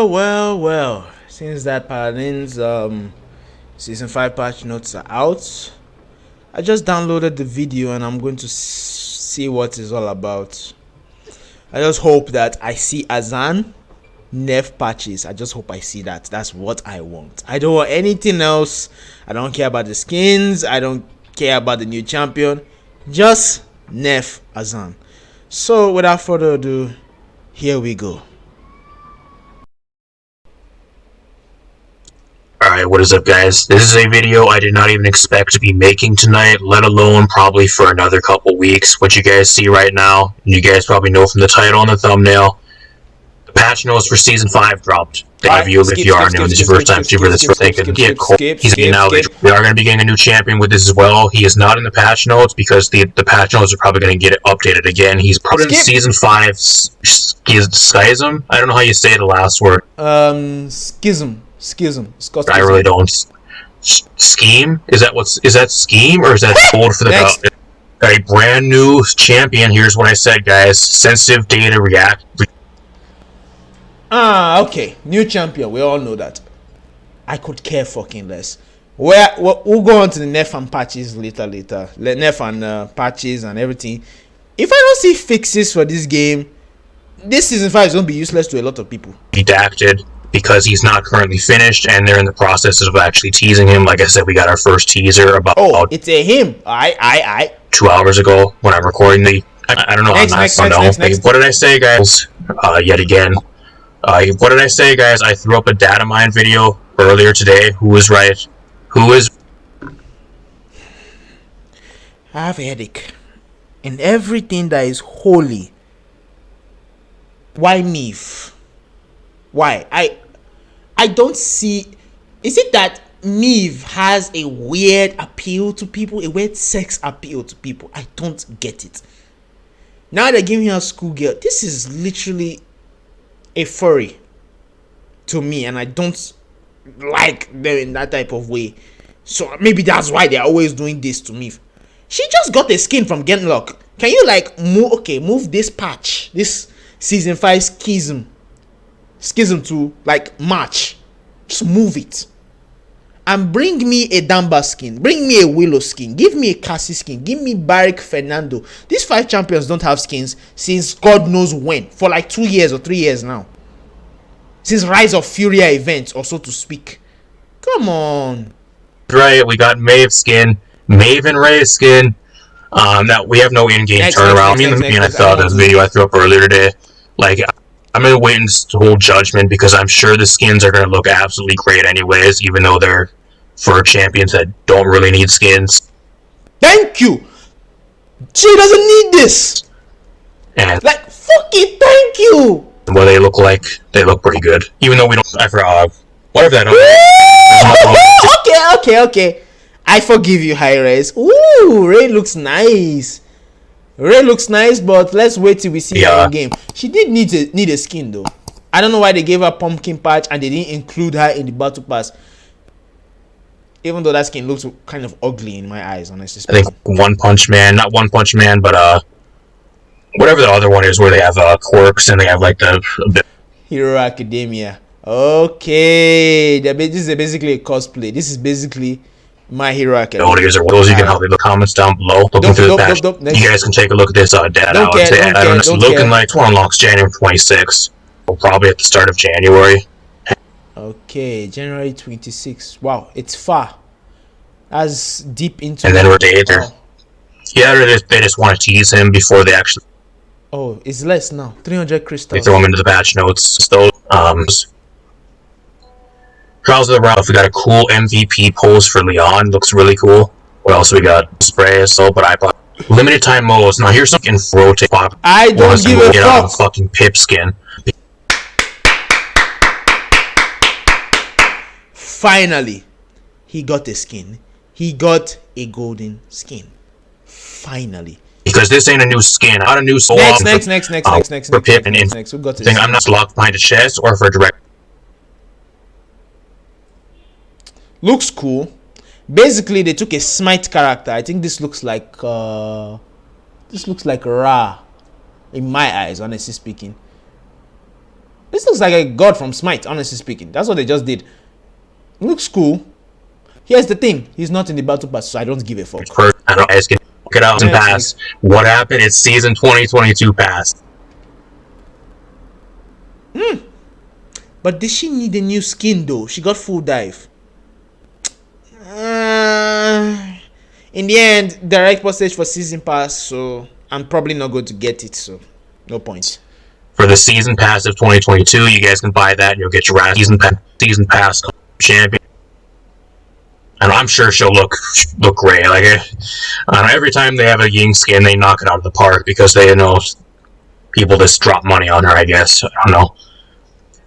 Well. Since that Paladins season 5 patch notes are out, I just downloaded the video and I'm going to see what it's all about. I just hope that I see Azan nerf patches. I just hope I see that. That's what I want. I don't want anything else. I don't care about the skins. I don't care about the new champion. Just nerf Azan. So without further ado, here we go. Alright, what is up guys? This is a video I did not even expect to be making tonight, let alone probably for another couple weeks. What you guys see right now, and you guys probably know from the title and the thumbnail, the patch notes for Season 5 dropped. If you are new, this is your first time viewer that's thinking, yeah, cool. He's now we are going to be getting a new champion with this as well. He is not in the patch notes because the patch notes are probably going to get it updated again. He's probably in Season 5 Schism. I don't know how you say the last word. Schism. I really don't. Scheme? Is that scheme or is that code for the a brand new champion? Here's what I said, guys. Sensitive data react. Okay. New champion. We all know that. I could care fucking less. We'll go on to the nerf and patches later. Nerf and patches and everything. If I don't see fixes for this game, this season 5 is going to be useless to a lot of people. Redacted. Because he's not currently finished, and they're in the process of actually teasing him. Like I said, we got our first teaser about. Oh, it's a him. I 2 hours ago when I'm recording the. I don't know. Next. What did I say, guys? Yet again. What did I say, guys? I threw up a data mine video earlier today. Who was right? Who is? I have a headache, and everything that is holy. Why Neve? Why? I don't see. Is it that Neve has a weird appeal to people, a weird sex appeal to people? I don't get it. Now they're giving her a schoolgirl. This is literally a furry to me, and I don't like them in that type of way. So maybe that's why they're always doing this to me. She just got a skin from Genlock. Can you like move this patch, this season 5 Schism to like March? Just move it and bring me a Damba skin, bring me a Willow skin, give me a Cassie skin, give me Barrick Fernando. These 5 champions don't have skins since God knows when, for like 2 years or 3 years now, since Rise of Furia events, or so to speak. Come on. Right, we got Maeve skin, Maeve and Ray skin. Now we have no in-game turnaround. I saw this video I threw up earlier today. Like, I'm going to wait and hold judgment because I'm sure the skins are going to look absolutely great anyways, even though they're for champions that don't really need skins. Thank you! She doesn't need this! And like, fuck it, thank you! What they look like, they look pretty good. Even though we don't, I forgot, whatever that Okay. I forgive you, Hi-Res. Ooh, Ray looks nice. But let's wait till we see her in game. She did need a skin though. I don't know why they gave her pumpkin patch and they didn't include her in the battle pass. Even though that skin looks kind of ugly in my eyes, honestly speaking. I think not One Punch Man, but whatever the other one is where they have quirks and they have like the Hero Academia. Okay, this is basically a cosplay. This is basically My Hero Academia. Those you can help in the comments down below. Looking through the patch. You guys can take a look at this data. I don't know. It's looking like one unlocks January 26th. Well, probably at the start of January. Okay, January 26th. Wow, it's far. That's deep into. And then we're later. Yeah, they just want to tease him before they actually. Oh, it's less now. 300 crystals. They throw him into the patch notes. Those Trials of the Round. We got a cool MVP pose for Leon. Looks really cool. What else we got? Spray, but I bought limited time modes. Now here's something for rotate. I don't give a fuck. Fucking Pip skin. Finally, he got a skin. He got a golden skin. Finally. Because this ain't a new skin, not a new soul. Next. For Pip and Who got it? I'm not locked behind a chest or for a direct. Looks cool. Basically, they took a smite character. I think this looks like Ra in my eyes, honestly speaking. This looks like a god from Smite, honestly speaking. That's what they just did. Looks cool. Here's the thing. He's not in the battle pass, so I don't give a fuck. I don't guys can look it out and pass. What happened? It's season 2022 pass. But did she need a new skin though? She got full dive. In the end, direct postage for season pass, so I'm probably not going to get it, so no point. For the season pass of 2022, you guys can buy that and you'll get your season pass champion. And I'm sure she'll look great. Like every time they have a Ying skin, they knock it out of the park because they know people just drop money on her. I guess I don't know.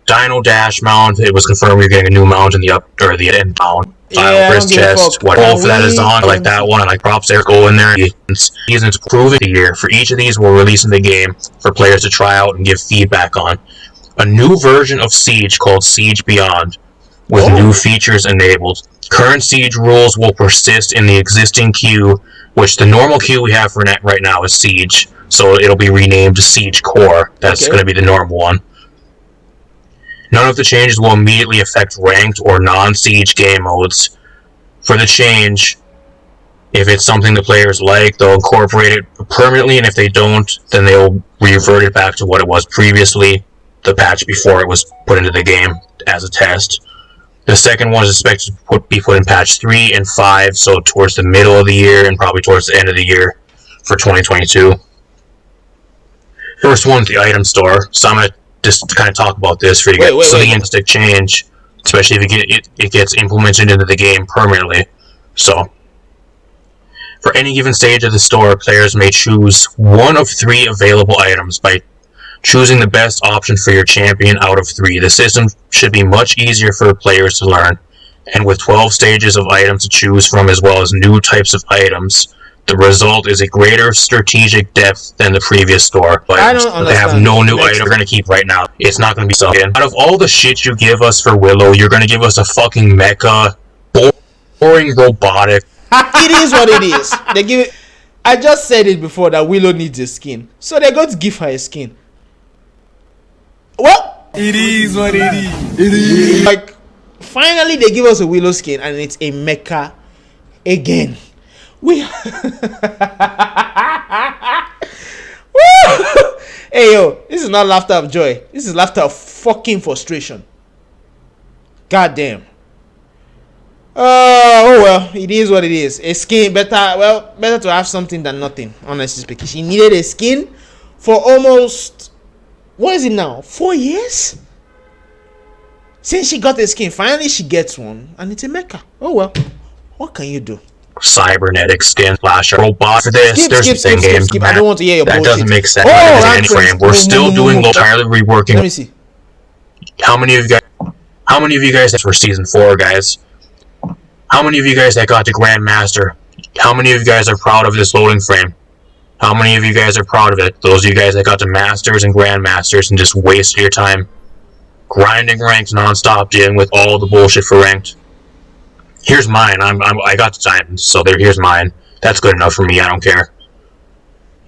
Dino Dash mount. It was confirmed you're getting a new mount in the end mount. Yeah, wrist chest. What all for that is on. I like that one. I like props there. Go in there. Seasons proving the year. For each of these, we'll release in the game for players to try out and give feedback on. A new version of Siege called Siege Beyond, with new features enabled. Current Siege rules will persist in the existing queue, which the normal queue we have for right now is Siege, so it'll be renamed to Siege Core. That's going to be the normal one. None of the changes will immediately affect ranked or non-Siege game modes. For the change, if it's something the players like, they'll incorporate it permanently, and if they don't, then they'll revert it back to what it was previously, the patch before it was put into the game as a test. The second one is expected to be put in patch 3 and 5, so towards the middle of the year and probably towards the end of the year for 2022. First one's the item store, so I'm going to just kind of talk about this for you guys. So the instant change, especially if it gets implemented into the game permanently. So, for any given stage of the store, players may choose one of 3 available items by choosing the best option for your champion out of 3. The system should be much easier for players to learn, and with 12 stages of items to choose from as well as new types of items, the result is a greater strategic depth than the previous store. But I don't understand. They have no new item we're going to keep right now. It's not going to be something. Out of all the shit you give us for Willow, you're going to give us a fucking mecha, boring robotic. It is what it is. They give it. I just said it before that Willow needs a skin, so they're going to give her a skin. Well, it is what it is. It is. Like, finally they give us a Willow skin, and it's a mecha again. Hey yo, this is not laughter of joy. This is laughter of fucking frustration. God damn. Oh well, it is what it is. A skin, better to have something than nothing, honestly speaking. She needed a skin for almost, what is it now, 4 years since she got a skin. Finally she gets one, and it's a mecha. Oh well, what can you do? Cybernetic skin flasher robot for this. Skip. I don't want to hear your that bullshit. Doesn't make sense. Oh, we're still doing entirely reworking. Let me see. How many of you guys for season 4, guys? How many of you guys that got to Grandmaster? How many of you guys are proud of this loading frame? How many of you guys are proud of it? Those of you guys that got to Masters and Grandmasters and just wasted your time grinding ranks non-stop, dealing with all the bullshit for ranked. Here's mine. I got the diamonds, so here's mine. That's good enough for me. I don't care.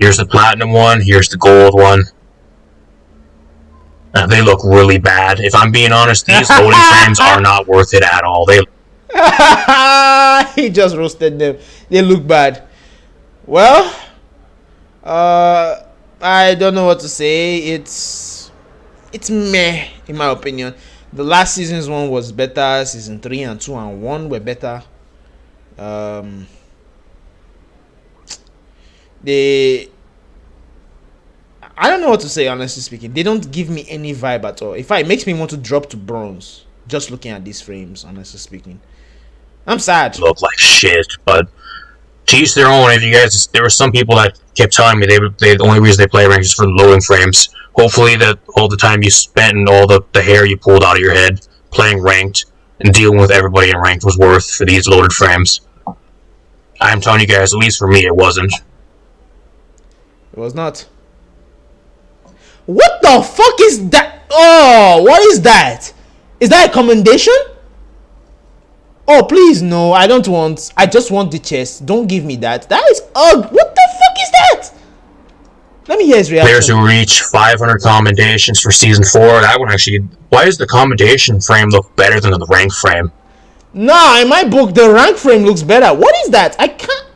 Here's the platinum one. Here's the gold one. They look really bad. If I'm being honest, these loading frames are not worth it at all. He just roasted them. They look bad. Well, I don't know what to say. It's meh, in my opinion. The last season's one was better. Season 3 and 2 and 1 were better. I don't know what to say, honestly speaking. They don't give me any vibe at all. In fact, it makes me want to drop to bronze just looking at these frames, honestly speaking. I'm sad. Look like shit, but to each their own. If you guys, there were some people that kept telling me the only reason they play ranked is for the loading frames. Hopefully that all the time you spent and all the hair you pulled out of your head playing ranked and dealing with everybody in ranked was worth for these loaded frames. I'm telling you guys, at least for me, it wasn't. It was not. What the fuck is that? Oh, what is that? Is that a commendation? Oh, please, no. I don't want. I just want the chest. Don't give me that. That is ugly. What the fuck is that? Let me hear his reaction. Players who reach 500 commendations for season 4. That one actually. Why does the commendation frame look better than the rank frame? Nah, in my book, the rank frame looks better. What is that? I can't.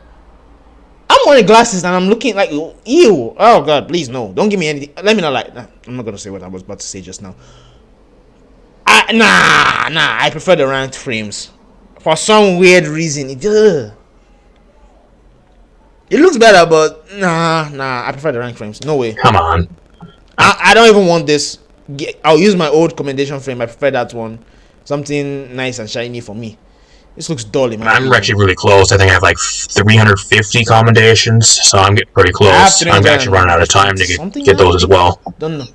I'm wearing glasses and I'm looking like ew. Oh god, please no. Don't give me anything. Let me not like. Nah, I'm not gonna say what I was about to say just now. Nah. I prefer the ranked frames for some weird reason. It looks better, but nah. I prefer the ranked frames. No way. Come on. I don't even want this. I'll use my old commendation frame. I prefer that one. Something nice and shiny for me. This looks dull. I'm actually really close. I think I have like 350 commendations, so I'm getting pretty close. I'm actually running out of time to get those as well. Don't know.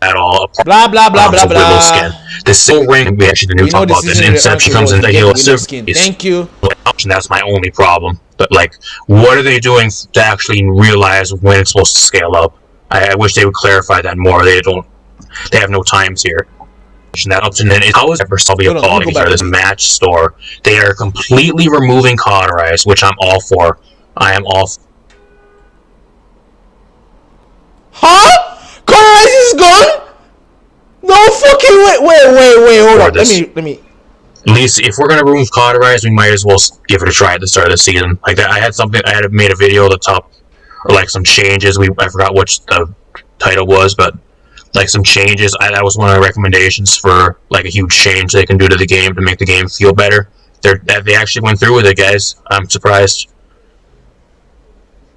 At all. Blah blah blah blah blah. Skin. The silver ring we actually didn't talk about. This Inception comes in the heel skin. Thank you. That's my only problem. But like, what are they doing to actually realize when it's supposed to scale up? I wish they would clarify that more. They don't. They have no times here. That up to then how is ever still be a quality here? This match store. They are completely removing cauterize, which I'm all for. I am all. Huh? Cauterize is gone? No fucking wait. Hold on. Let me. At least if we're gonna remove cauterize, we might as well give it a try at the start of the season. Like that, I had made a video at the top, or like some changes. I forgot which the title was, but. Like some changes, that was one of the recommendations for like a huge change they can do to the game to make the game feel better. They actually went through with it, guys. I'm surprised.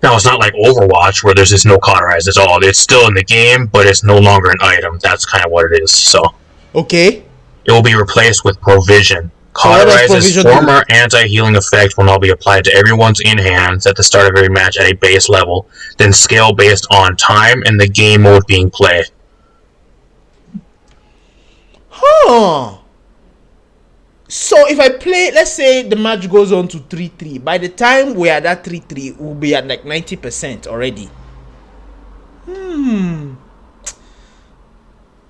Now it's not like Overwatch where there's just no cauterize at all. It's still in the game, but it's no longer an item. That's kind of what it is. So okay, it will be replaced with provision. Cauterize's former anti-healing effect will now be applied to everyone's in-hands at the start of every match at a base level, then scale based on time and the game mode being played. Huh. So if I play, let's say the match goes on to 3-3. By the time we're at that 3-3, we'll be at like 90% already.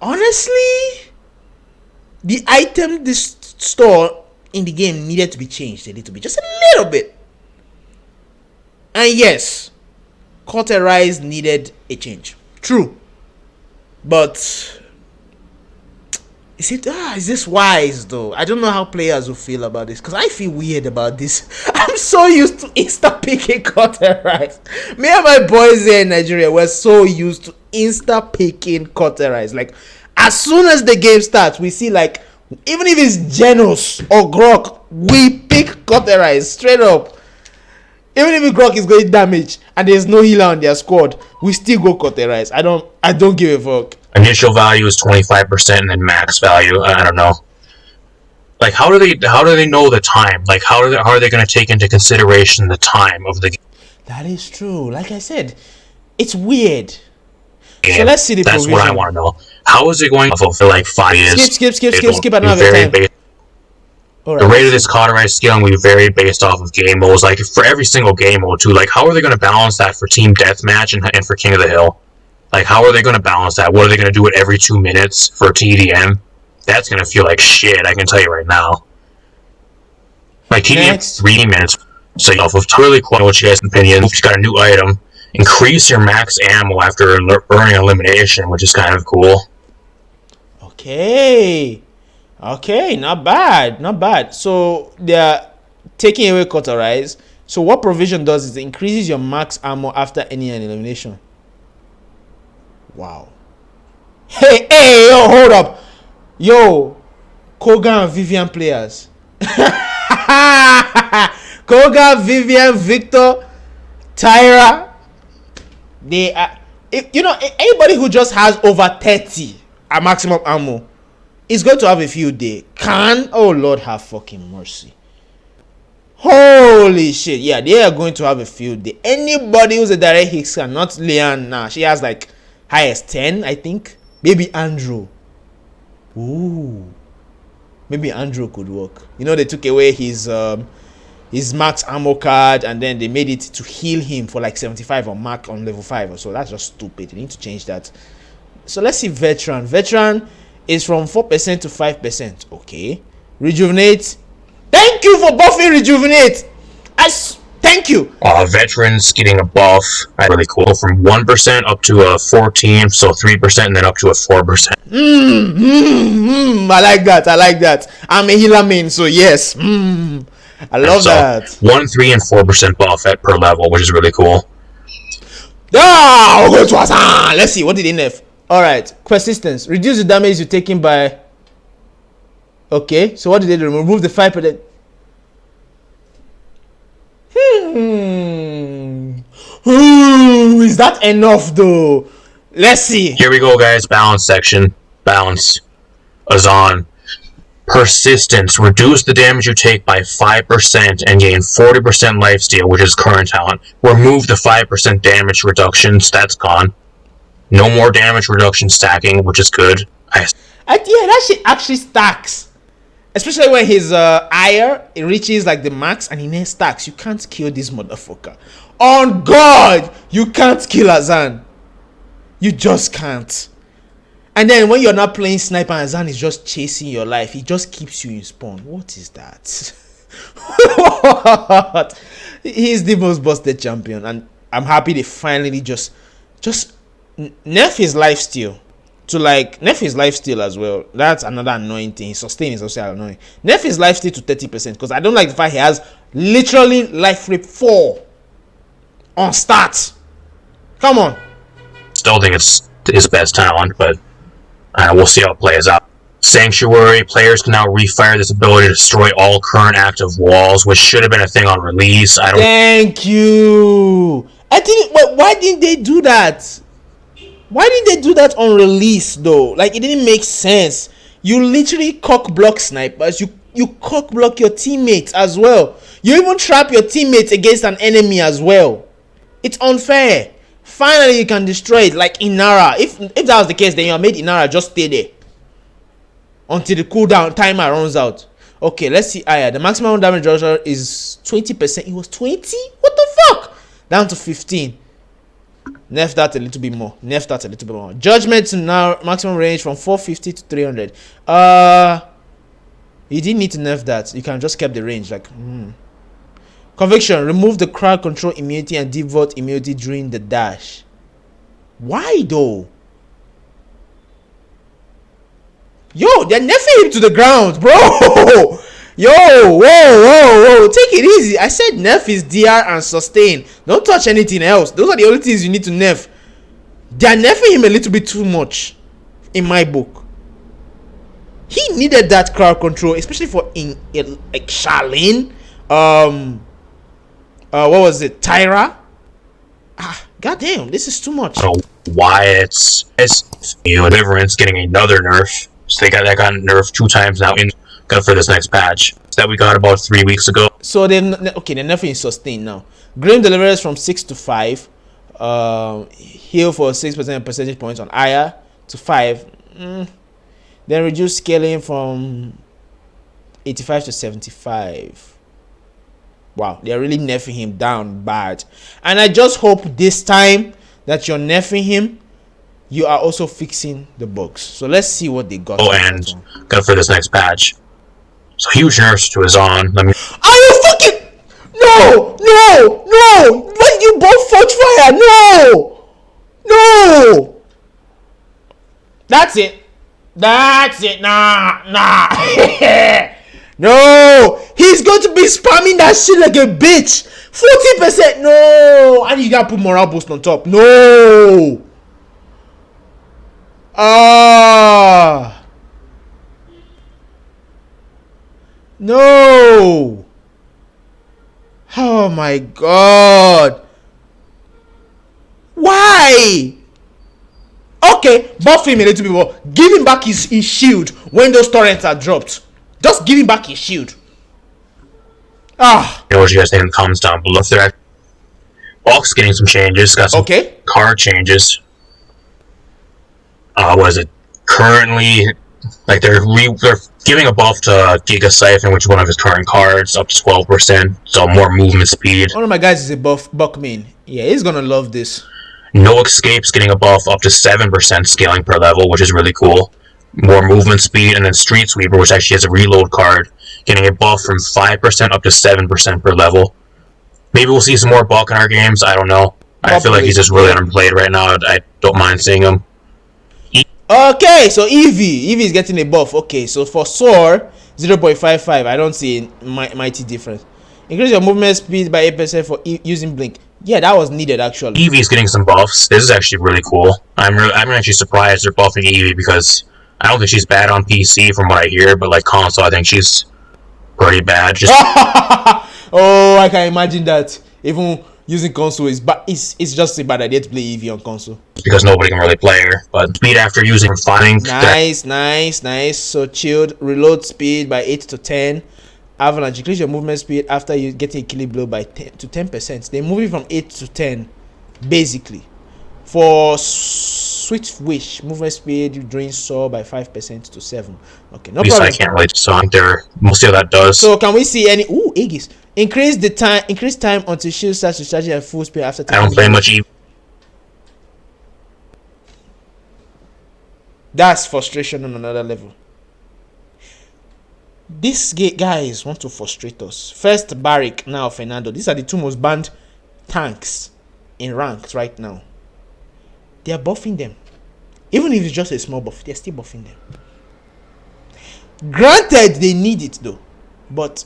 Honestly, the item this store in the game needed to be changed a little bit. Just a little bit. And yes, cauterize needed a change. True. But is this wise though? I don't know how players will feel about this, because I feel weird about this. I'm so used to insta picking cauterize. Me and my boys here in Nigeria, we're so used to insta picking cauterize. Like as soon as the game starts, we see like, even if it's Genos or Grok, we pick cauterize straight up. Even if Grok is going damage and there's no healer on their squad, we still go cauterize. I don't give a fuck. Initial value is 25% and then max value, I don't know. Like how do they know the time? Like how are they going to take into consideration the time of the game? That is true. Like I said, it's weird. Yeah, so let's see the provision. That's what I want to know. How is it going to fulfill like 5 years? Skip another time. The rate of this cauterize scaling will be very based off of game modes. Like for every single game mode too. Like how are they going to balance that for Team Deathmatch and for King of the Hill? Like, how are they going to balance that? What are they going to do it every 2 minutes for TDM? That's going to feel like shit, I can tell you right now. Like, TDM 3 minutes. So, really cool. What's your guys' opinion? You've got a new item. Increase your max ammo after earning elimination, which is kind of cool. Okay, not bad. So, they're taking away cauterize. So, what provision does is it increases your max ammo after any elimination. Wow. Hey, yo, hold up. Yo, Koga and Vivian players. Koga, Vivian, Victor, Tyra. They are, anybody who just has over 30 at maximum ammo is going to have a field day. Oh Lord, have fucking mercy. Holy shit. Yeah, they are going to have a field day. Anybody who's a direct hit scan, not Leanne now. She has like highest 10, I think. Maybe Andrew. Ooh. Maybe Andrew could work. They took away his max ammo card and then they made it to heal him for like 75 on mark on level 5 or so. That's just stupid. They need to change that. So let's see veteran. Veteran is from 4% to 5%. Okay. Rejuvenate. Thank you for buffing rejuvenate. Thank Thank you. Veterans getting a buff. Really cool. From 1% up to a 14%, so 3%, and then up to a 4%. I like that. I'm a healer main, so yes. I love that. 1, 3, and 4% buff at per level, which is really cool. Let's see, what did they nerf? Alright, persistence. Reduce the damage you're taking by... Okay, so what did they do? Remove the 5%. Is that enough though? Let's see. Here we go, guys. Balance section. Balance. Azan. Persistence. Reduce the damage you take by 5% and gain 40% lifesteal, which is current talent. Remove the 5% damage reductions. That's gone. No more damage reduction stacking, which is good. Yeah, that shit actually stacks. Especially when his ire, it reaches like the max and he never stacks. You can't kill this motherfucker. On God, you can't kill Azan. You just can't. And then when you're not playing sniper, Azan is just chasing your life. He just keeps you in spawn. What is that? What? He's the most busted champion, and I'm happy they finally just nerf his lifesteal. To like nerf his lifesteal as well. That's another annoying thing. Sustain is also annoying. Nerf his lifesteal to 30% because I don't like the fact he has literally life rip 4 on stats. Come on. Still think it's his best talent, but we'll see how it plays out. Sanctuary. Players can now refire this ability to destroy all current active walls, which should have been a thing on release. Thank you. Why didn't they do that? Why didn't they do that on release though? Like, it didn't make sense. You literally cock block snipers. You cock block your teammates as well. You even trap your teammates against an enemy as well. It's unfair. Finally, you can destroy it like Inara. If that was the case, then you made Inara just stay there until the cooldown timer runs out. Okay, let's see. The maximum damage reduction is 20%. It was 20? What the fuck? Down to 15. Nerf that a little bit more. Judgment to now maximum range from 450 to 300. You didn't need to nerf that. You can just keep the range. Like, Conviction. Remove the crowd control immunity and devote immunity during the dash. Why though? Yo, they're nerfing him to the ground, bro. Yo, whoa. Take it easy. I said nerf is DR and sustain. Don't touch anything else. Those are the only things you need to nerf. They're nerfing him a little bit too much, in my book. He needed that crowd control, especially for like Charlene. What was it? Tyra? Goddamn, this is too much. I don't know why it's Deliverance getting another nerf. So that got nerfed 2 times now for this next patch that we got about 3 weeks ago. So they're nerfing is sustained now. Grim Deliverance from 6 to 5. Heal for 6% percentage points on Aya to 5. Then reduce scaling from 85 to 75. Wow, they're really nerfing him down bad. And I just hope this time that you're nerfing him, you are also fixing the bugs. So let's see what they got. And got for this next patch. So huge nerfs to his on. Are you fucking... No! When you both fought fire, no! That's it. Nah. No! He's going to be spamming that shit like a bitch. 40%, no! And you gotta put morale boost on top. No! No! Oh my God! Why? Okay, buff him a little bit more. Give him back his shield when those torrents are dropped. Just give him back his shield. You know what you guys think in the comments down below. If they're Bulk's getting some changes. Got some card changes. What is it? Currently, like they're giving a buff to Giga Siphon, which is one of his current cards, up to 12%. So more movement speed. One of my guys is a buck main. Yeah, he's gonna love this. No Escape's getting a buff up to 7% scaling per level, which is really cool. More movement speed, and then Street Sweeper, which actually has a reload card, getting a buff from 5% up to 7% per level. Maybe we'll see some more Bulk in our games. I don't know. I feel like he's just really underplayed right now. I don't mind seeing him. Okay, so Evie is getting a buff. Okay, so for Soar 0.55, I don't see a mighty difference. Increase your movement speed by 8% for using Blink. Yeah, that was needed actually. Evie's getting some buffs. This is actually really cool. I'm actually surprised they're buffing Evie because I don't think she's bad on PC from what I hear, but like console, I think she's pretty bad. Just oh, I can imagine that. Even using console is, but it's just a bad idea to play Evie on console because nobody can really play her. But speed after using fighting. Nice. So chilled. Reload speed by 8 to 10. Avalanche, increase your movement speed after you get a killing blow by 10 to 10%. They're moving from 8 to 10, basically. For Switch Wish, movement speed during Saw by 5% to 7. Okay, no problem. I can't really song there. We'll see how that does. So can we see any? Ooh, Aegis. Increase time until shield starts recharging at full speed after. I don't play much Evie. That's frustration on another level. These guys want to frustrate us. First Barrick, now Fernando. These are the two most banned tanks in ranks right now. They are buffing them. Even if it's just a small buff, they're still buffing them. Granted, they need it though. But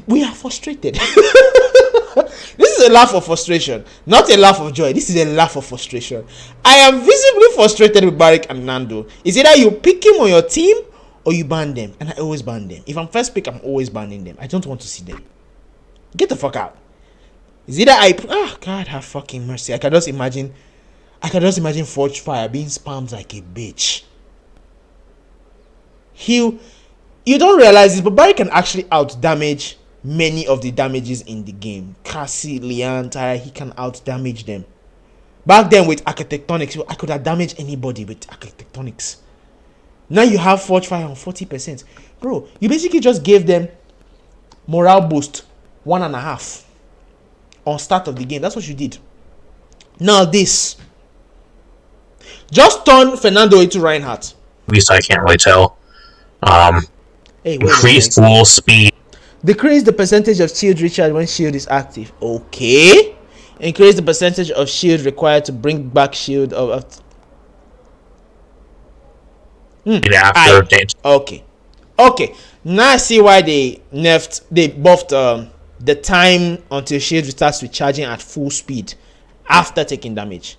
we are frustrated. This is a laugh of frustration, not a laugh of joy. This is a laugh of frustration. I am visibly frustrated with Barrick and Nando. It's either you pick him on your team or you ban them, and I always ban them. If I'm first pick, I'm always banning them. I don't want to see them. Get the fuck out. It's either God have fucking mercy. I can just imagine Forge Fire being spammed like a bitch. You don't realize this, but Barry can actually out damage many of the damages in the game. Cassie, Lian, Tyra, he can out damage them. Back then with Architectonics, I could have damaged anybody with Architectonics. Now you have Forge Fire on 40%. Bro, you basically just gave them morale boost 1.5 on start of the game. That's what you did. Now this. Just turn Fernando into Reinhardt. At least I can't really tell. Increase full speed. Decrease the percentage of shield recharge when shield is active. Okay. Increase the percentage of shield required to bring back shield of Okay. Now I see why they buffed the time until shield starts recharging at full speed after taking damage.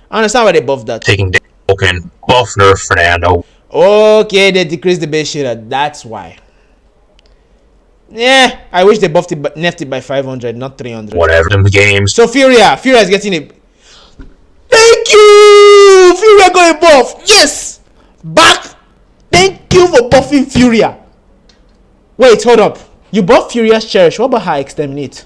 I understand why they buffed that. Taking damage. Okay. Buff nerf Fernando. Okay, they decreased the base shield. That's why. Yeah, I wish they buffed it, but nerfed it by 500, not 300. Whatever. Them games. So Furia is getting a. Thank you. Furia got a buff. Yes. Back. Thank you for buffing Furia. Wait, hold up. You buff Furia's Cherish. What about her Exterminate?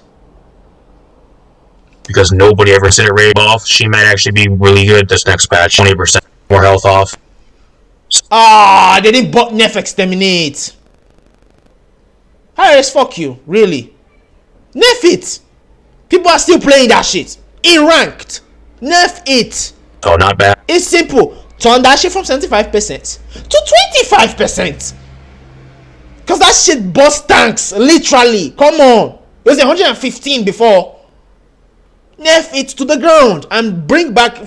Because nobody ever said it ready buff. She might actually be really good this next patch. 20% more health off. They didn't buff nerf Exterminate. Harris, fuck you. Really? Nerf it. People are still playing that shit. In ranked. Nerf it. Oh, not bad. It's simple. Turn that shit from 75% to 25%. Because that shit bust tanks. Literally. Come on. It was 115 before. Nerf it to the ground. And bring back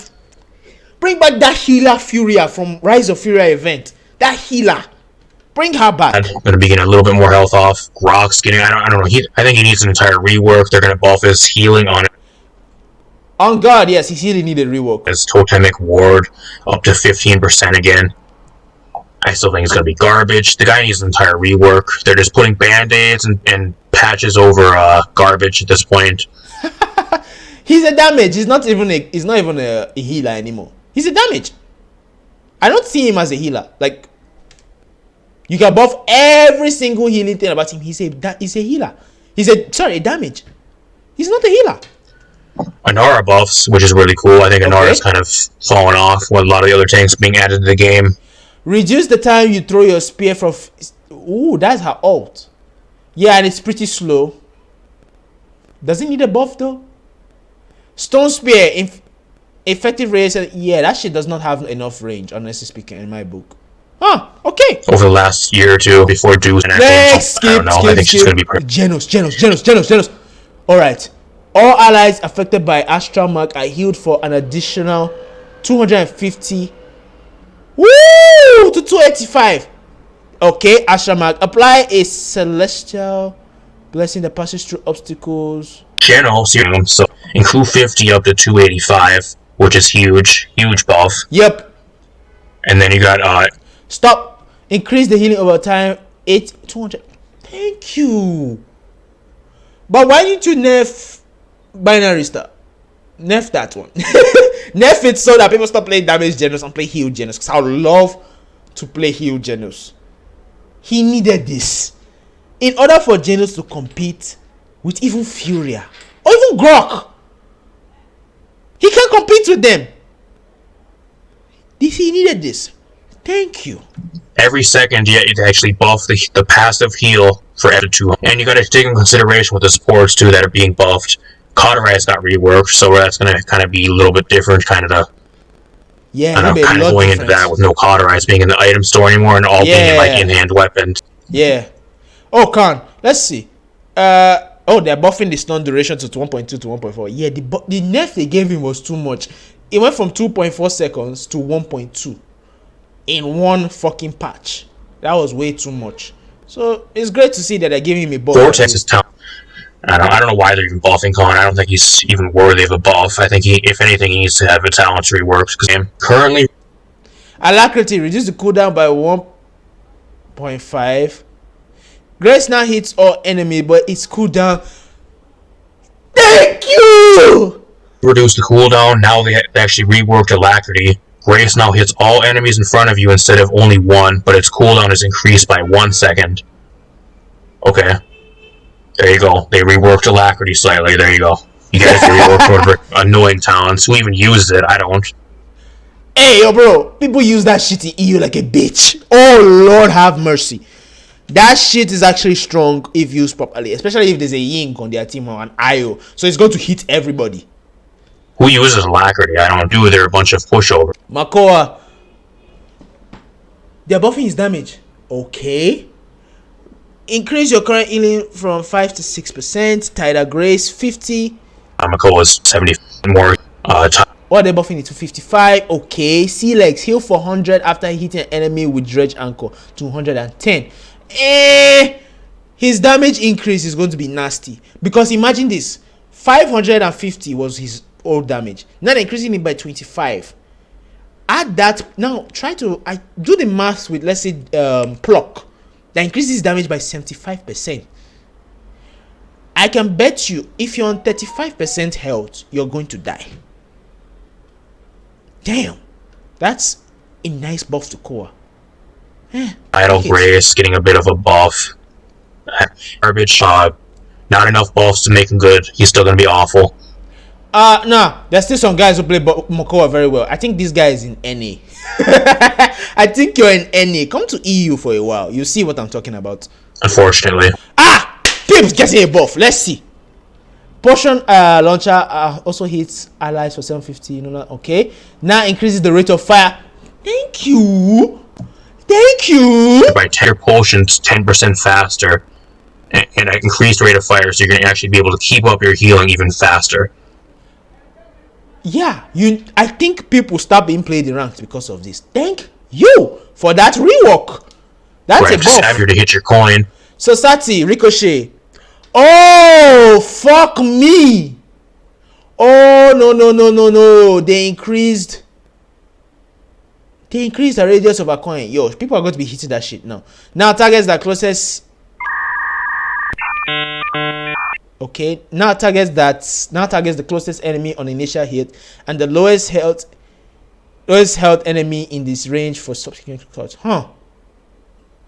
that healer Furia from Rise of Furia event. That healer. Bring her back. I'm going to be getting a little bit more health off. Grok's getting, I don't know. I think he needs an entire rework. They're going to buff his healing on it. On God, yes, he really needed rework. His totemic ward up to 15% again. I still think it's going to be garbage. The guy needs an entire rework. They're just putting band-aids and patches over garbage at this point. He's a damage. He's not even a healer anymore. He's a damage. I don't see him as a healer. Like, you can buff every single healing thing about him. He's a healer. He's a damage. He's not a healer. Inara buffs, which is really cool. I think Inara's kind of fallen off with a lot of the other tanks being added to the game. Reduce the time you throw your spear from... Ooh, that's her ult. Yeah, and it's pretty slow. Does it need a buff though? Stone Spear, effective range. Yeah, that shit does not have enough range, honestly speaking, in my book. Huh, okay. Over the last year or two before Deuce and I don't know. I think she's going to be... pretty... Genos. Alright. All allies affected by Astral Mark are healed for an additional 250. Woo! To 285. Okay, Astral Mark. Apply a celestial blessing that passes through obstacles. General serum, so include 50 up to 285, which is huge buff. Yep. And then you got Stop. Increase the healing over time. 200. Thank you. But why didn't you nerf Binary Star? Nerf that one. Nerf it so that people stop playing damage Genos and play heal Genos. Because I would love to play heal Genos. He needed this in order for Genos to compete with even Furia or even Grok. He can't compete with them. He needed this. Thank you. every second you actually buff the passive heal for added 2. And you gotta take in consideration with the supports too that are being buffed. Cauterize got reworked, so that's gonna kind of be a little bit different, kind of going into that with no Cauterize being in the item store anymore and all being like in-hand weapons. Yeah. Oh, Khan, let's see. They're buffing the stun duration to 1.2 to 1.4. Yeah, the nerf they gave him was too much. It went from 2.4 seconds to 1.2 in one fucking patch. That was way too much. So it's great to see that they're giving him a buff. Vortex is tough. I don't know why they're even buffing Khan. I don't think he's even worthy of a buff. I think if anything, he needs to have a talent reworked. Because currently, Alacrity reduce the cooldown by 1.5. Grace now hits all enemy, but its cooldown. Thank you. Reduce the cooldown. Now they actually reworked Alacrity. Grace now hits all enemies in front of you instead of only one, but its cooldown is increased by 1 second. Okay. There you go. They reworked Alacrity slightly. There you go. You guys reworked whatever annoying talents. Who even uses it? I don't. Hey, yo, bro. People use that shit to EU like a bitch. Oh, Lord have mercy. That shit is actually strong if used properly. Especially if there's a Ying on their team or an IO. So it's going to hit everybody. Who uses Alacrity? I don't do. They're a bunch of pushover. Makoa. They're buffing his damage. Okay. Increase your current healing from 5 to 6%. Tidal Grace 50. Makoa is 70 more. Or they're buffing it to 55. Okay. Sea Legs heal for 100 after hitting an enemy with Dredge Anchor to 110. His damage increase is going to be nasty. Because imagine this. 550 was his old damage. Now they're increasing it by 25. Add that. Now try to do the math with, let's say, Pluck. That increases damage by 75%. I can bet you if you're on 35% health, you're going to die. Damn. That's a nice buff to Koa. Idle Grace getting a bit of a buff. Garbage. Not enough buffs to make him good. He's still gonna be awful. Nah. There's still some guys who play Makoa very well. I think this guy is in NA. I think you're in NA. Come to EU for a while. You see what I'm talking about. Unfortunately. Pips getting a buff. Let's see. Potion launcher also hits allies for 750. You know that? Okay. Now increases the rate of fire. Thank you. Thank you. By 10 potions 10% faster. And an increased rate of fire, so you're going to actually be able to keep up your healing even faster. Yeah, I think people stop being played in ranks because of this. Thank you for that rework. That's a buff. To hit your coin. Society, Ricochet. Oh, fuck me. Oh, no. They increased the radius of a coin. Yo, people are going to be hitting that shit now. Now targets the closest. Okay, now targets the closest enemy on initial hit and the lowest health enemy in this range for subsequent shots.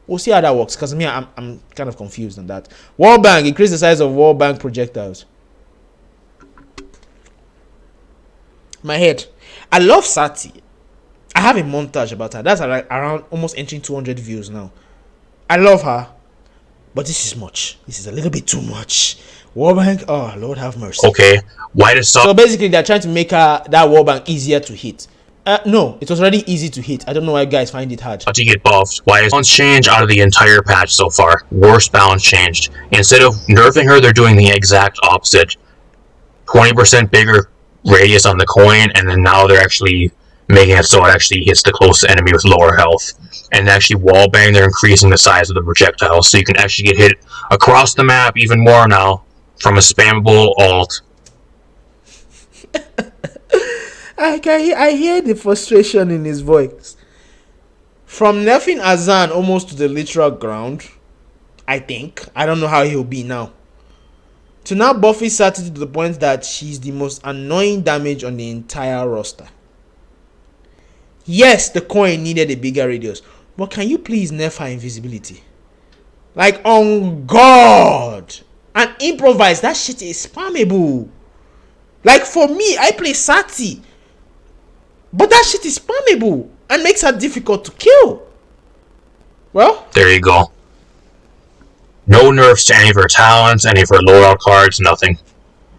We'll see how that works, because I'm kind of confused on that. Wall bang, increase the size of wall bang projectiles. My head. I love Sati. I have a montage about her. That's around almost entering 200 views now. I love her. But this is much. This is a little bit too much. Wallbang, oh Lord have mercy. Okay, why does so basically they're trying to make that wallbang easier to hit. No, it was already easy to hit. I don't know why guys find it hard. To get buffed. Why is balance change out of the entire patch so far? Worst balance changed. Instead of nerfing her, they're doing the exact opposite. 20% bigger radius on the coin, and then now they're actually making it so it actually hits the closest enemy with lower health. And actually wallbang, they're increasing the size of the projectile, so you can actually get hit across the map even more now from a spammable ult. I hear the frustration in his voice. From nerfing Azan almost to the literal ground, I think. I don't know how he'll be now. To now buffing Sati to the point that she's the most annoying damage on the entire roster. Yes, the coin needed a bigger radius, but can you please nerf her invisibility? Like, on God! And improvise, that shit is spammable. Like, for me, I play Sati, but that shit is spammable and makes her difficult to kill. Well, there you go. No nerfs to any of her talents, any of her loadout cards, nothing.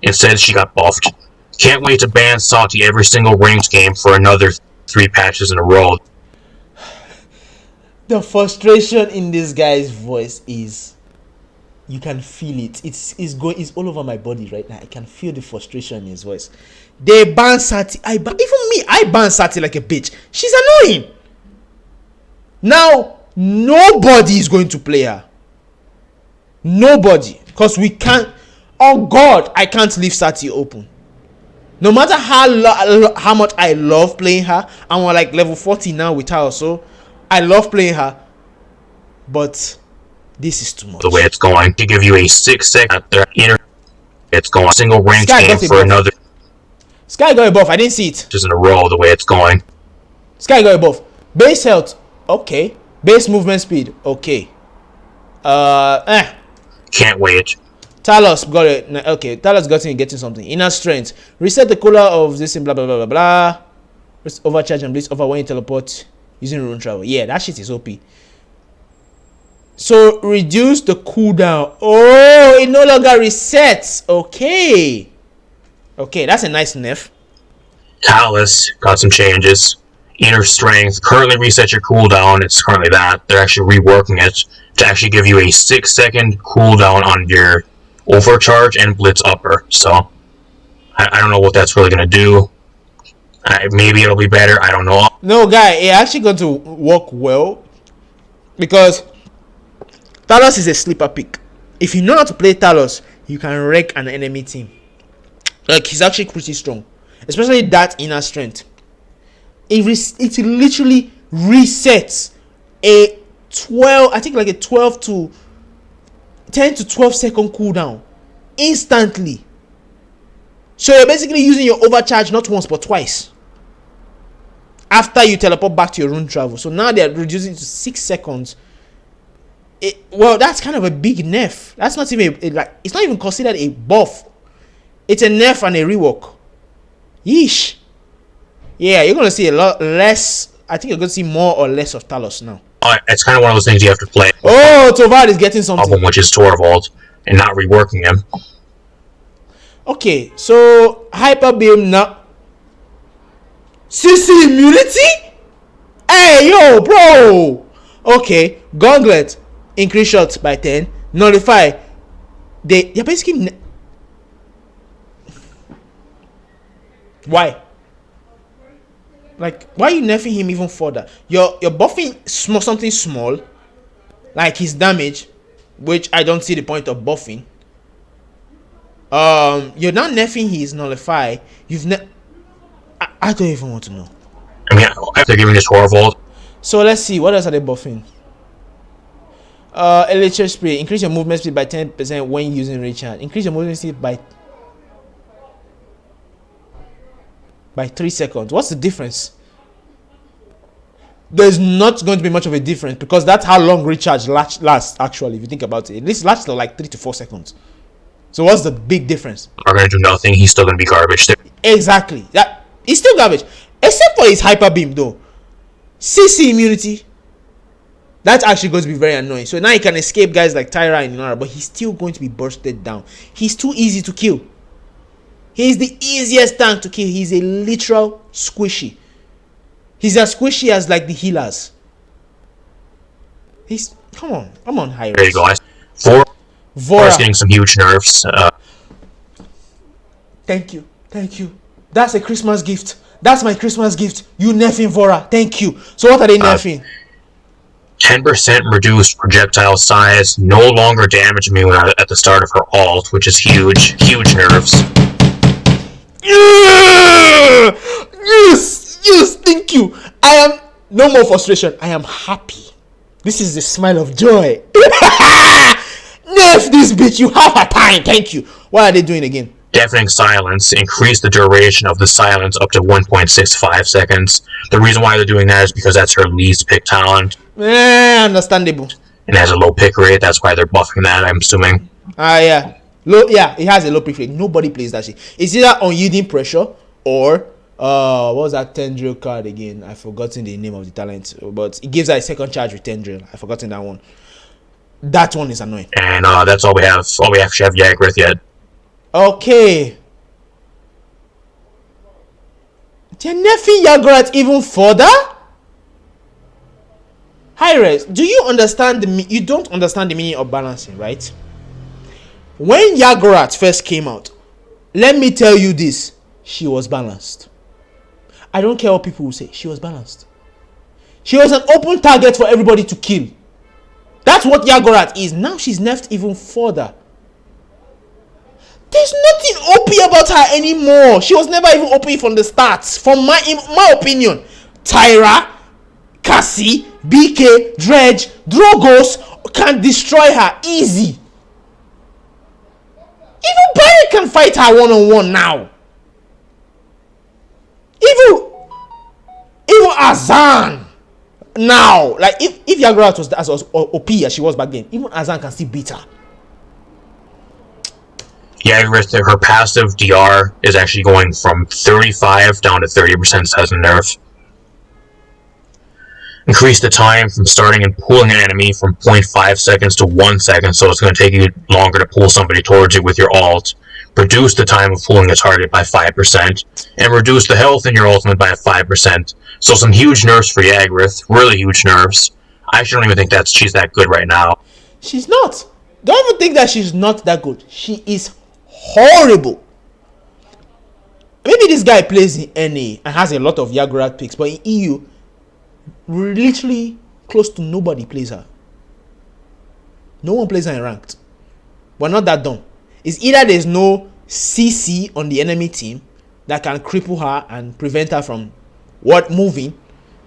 Instead, she got buffed. Can't wait to ban Sati every single ranked game for another 3 patches in a row. The frustration in this guy's voice is, you can feel it. It's all over my body right now. I can feel the frustration in his voice. They ban Sati. Even me, I ban Sati like a bitch. She's annoying. Now, nobody is going to play her. Nobody. Because we can't. Oh God, I can't leave Sati open. No matter how much I love playing her, and we're like level 40 now with her also. I love playing her. But this is too much. The way it's going to give you a 6-second it's going single ranked game for another. Sky got a buff. I didn't see it. Just in a row the way it's going. Sky got a buff. Base health. Okay. Base movement speed. Okay. Can't wait. Talos got it. Okay. Talos got it getting something. Inner strength. Reset the cooler of this and blah blah blah blah blah. Overcharge and blitz over when you teleport using rune travel. Yeah, that shit is OP. So reduce the cooldown. Oh, it no longer resets. Okay. Okay, that's a nice nerf. Talus got some changes. Inner strength currently resets your cooldown. It's currently that. They're actually reworking it to actually give you a 6-second cooldown on your overcharge and blitz upper. So I don't know what that's really gonna do. Maybe it'll be better. I don't know. No, guy, it actually going to work well because Talos is a sleeper pick. If you know how to play Talos, you can wreck an enemy team. Like, he's actually pretty strong, especially that inner strength. It literally resets a 12, I think like a 12 to 10 to 12 second cooldown instantly. So you're basically using your overcharge not once but twice after you teleport back to your rune travel. So now they're reducing it to 6 seconds. Well, that's kind of a big nerf. That's not even it's not even considered a buff. It's a nerf and a rework. Yeesh. Yeah, you're gonna see a lot less. I think you're gonna see more or less of Talos now. It's kind of one of those things you have to play. Oh, Tovad is getting something. Which is Torvald, and not reworking him. Okay, so Hyper Beam now. CC immunity? Hey, yo, bro. Okay, Gauntlet. Increase shots by 10. Nullify. They're basically. Why? Like, why are you nerfing him even further? You're buffing something small, like his damage, which I don't see the point of buffing. You're not nerfing his nullify. I don't even want to know. I mean, they're giving this Torvald. So let's see, what else are they buffing? Electric spray. Increase your movement speed by 10% when using recharge. Increase your movement speed by 3 seconds. What's the difference? There's not going to be much of a difference because that's how long recharge lasts actually, if you think about it. This lasts for like 3 to 4 seconds. So what's the big difference? Are going to do nothing. He's still going to be garbage. Exactly. That he's still garbage. Except for his hyper beam though. CC immunity. That's actually going to be very annoying. So now he can escape guys like Tyra and Inara, but he's still going to be bursted down. He's too easy to kill. He's the easiest tank to kill. He's a literal squishy. He's as squishy as like the healers. He's come on, High There you Res. go. Vora's Vora. getting some huge nerfs. Thank you. That's a Christmas gift. That's my Christmas gift. You nerfing Vora. Thank you. So what are they nerfing? 10% reduced projectile size, no longer damage immune at the start of her ult, which is huge. Huge nerfs. Yeah! Yes, thank you. I am no more frustration. I am happy. This is the smile of joy. Nerf this bitch. You have a time. Thank you. What are they doing again? Deafening silence. Increase the duration of the silence up to 1.65 seconds. The reason why they're doing that is because that's her least pick talent. Understandable. And has a low pick rate. That's why they're buffing that, I'm assuming. Yeah. It has a low pick rate. Nobody plays that shit. It's either unyielding pressure or what was that Tendril card again? I've forgotten the name of the talent, but it gives her a second charge with Tendril. I've forgotten that one. That one is annoying. And that's all we have. All we actually have Yagrith yet. Okay. They're nerfing Yagrat even further? Hi-Res, do you understand you don't understand the meaning of balancing, right? When Yagrat first came out, let me tell you this, she was balanced. I don't care what people will say, she was balanced. She was an open target for everybody to kill. That's what Yagrat is. Now she's nerfed even further. There's nothing OP about her anymore. She was never even OP from the start. From my opinion, Tyra, Cassie, BK, Dredge, Drogos can destroy her easy. Even Barry can fight her one-on-one now. Even Azan now. Like if Yagrat was as OP as she was back then, even Azan can still beat her. Yeah, her passive DR is actually going from 35 down to 30% as a nerf. Increase the time from starting and pulling an enemy from 0.5 seconds to 1 second, so it's going to take you longer to pull somebody towards you with your ult. Reduce the time of pulling a target by 5%, and reduce the health in your ultimate by 5%. So some huge nerfs for Yagrith, really huge nerfs. I actually don't even think she's that good right now. She's not. Don't even think that she's not that good. She is horrible. Maybe this guy plays in NA and has a lot of Yagrat picks, but in EU, literally close to nobody plays her. No one plays her in ranked. We're not that dumb. It's either there's no CC on the enemy team that can cripple her and prevent her from moving,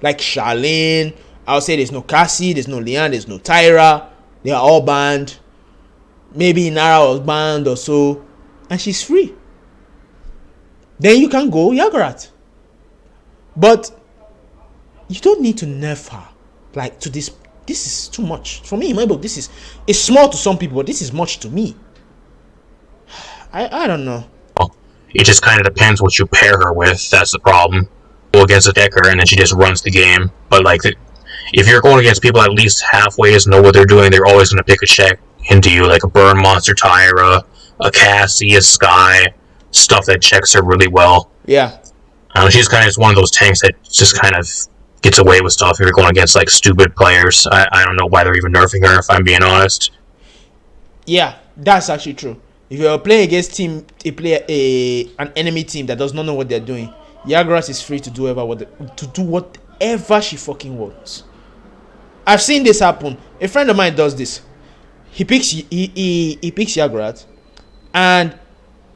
like Charlene. I'll say there's no Cassie, there's no Leanne, there's no Tyra. They are all banned. Maybe Nara was banned or so, and she's free. Then you can go Yagrat. But you don't need to nerf her like to this. This is too much for me in my book. It's small to some people, but this is much to me. I don't know. It just kind of depends what you pair her with. That's the problem. Go against a decker and then she just runs the game. But like, if you're going against people at least halfway know what they're doing, they're always going to pick a check into you, like a burn monster Tyra, a Cassie, a Sky, stuff that checks her really well. Yeah. She's kind of just one of those tanks that just kind of gets away with stuff if you're going against like stupid players. I don't know why they're even nerfing her, if I'm being honest. Yeah, that's actually true. If you're playing against an enemy team that does not know what they're doing, Yagrat is free to do whatever she fucking wants. I've seen this happen. A friend of mine does this. He picks Yagrat, and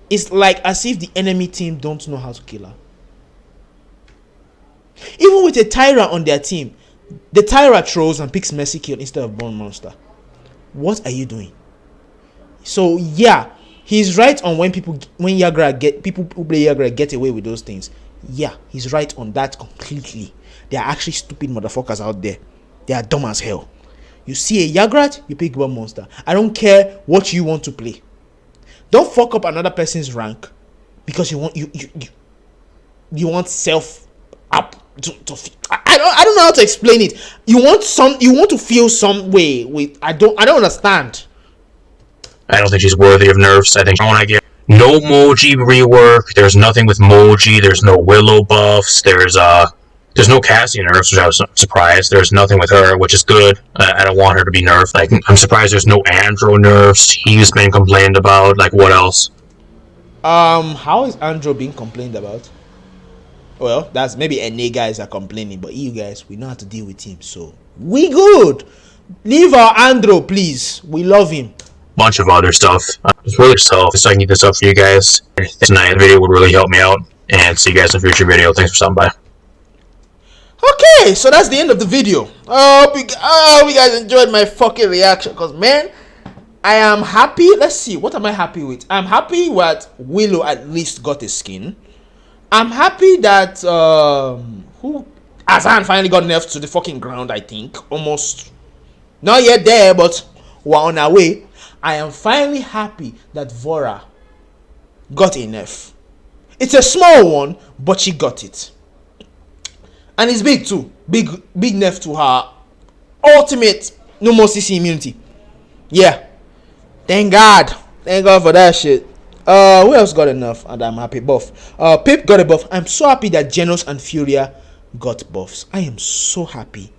it's like as if the enemy team don't know how to kill her. Even with a Tyra on their team, the Tyra throws and picks Mercy Kill instead of Bone Monster. What are you doing? So yeah, he's right on when people who play Yagrat get away with those things. Yeah, he's right on that completely. There are actually stupid motherfuckers out there. They are dumb as hell. You see a Yagrat, you pick Bone Monster. I don't care what you want to play. Don't fuck up another person's rank because you want self up to I don't know how to explain it. You want to feel some way with I don't understand. I don't think she's worthy of nerfs. I think when I get no Moji rework, there's nothing with Moji, there's no Willow buffs, there's There's no Cassie nerfs, which I was surprised. There's nothing with her, which is good. I don't want her to be nerfed. Like, I'm surprised there's no Andro nerfs. He's been complained about. Like, what else? How is Andro being complained about? Well, that's maybe NA guys are complaining, but you guys, we know how to deal with him, so we good. Leave our Andro, please. We love him. Bunch of other stuff. It's really tough, so I can get this up for you guys tonight. The video would really help me out, and see you guys in a future video. Thanks for stopping by. Okay, so that's the end of the video. I hope you guys enjoyed my fucking reaction, because man, I am happy. Let's see, what am I happy with? I'm happy that Willow at least got a skin. I'm happy that Azan finally got nerfed to the fucking ground. I think almost not yet there, but we're on our way. I am finally happy that Vora got a nerf. It's a small one, but she got it. And it's big too. Big nerf to her ultimate no more CC immunity. Yeah. Thank God. Thank God for that shit. Who else got enough? And I'm happy. Buff. Pip got a buff. I'm so happy that Genos and Furia got buffs. I am so happy.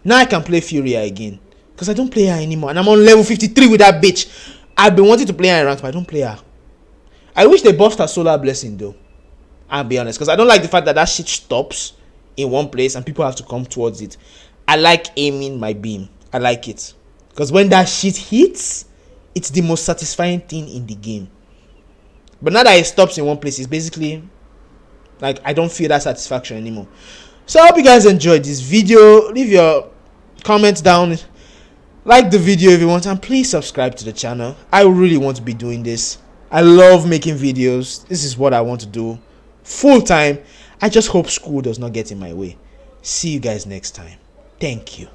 Now I can play Furia again. Because I don't play her anymore. And I'm on level 53 with that bitch. I've been wanting to play her in ranks, but I don't play her. I wish they buffed her Solar Blessing though. I'll be honest. Because I don't like the fact that shit stops in one place and people have to come towards it. I like aiming my beam. I like it. Because when that shit hits, it's the most satisfying thing in the game. But now that it stops in one place, it's basically like I don't feel that satisfaction anymore. So I hope you guys enjoyed this video. Leave your comments down. Like the video if you want, and please subscribe to the channel. I really want to be doing this. I love making videos. This is what I want to do full time. I just hope school does not get in my way. See you guys next time. Thank you.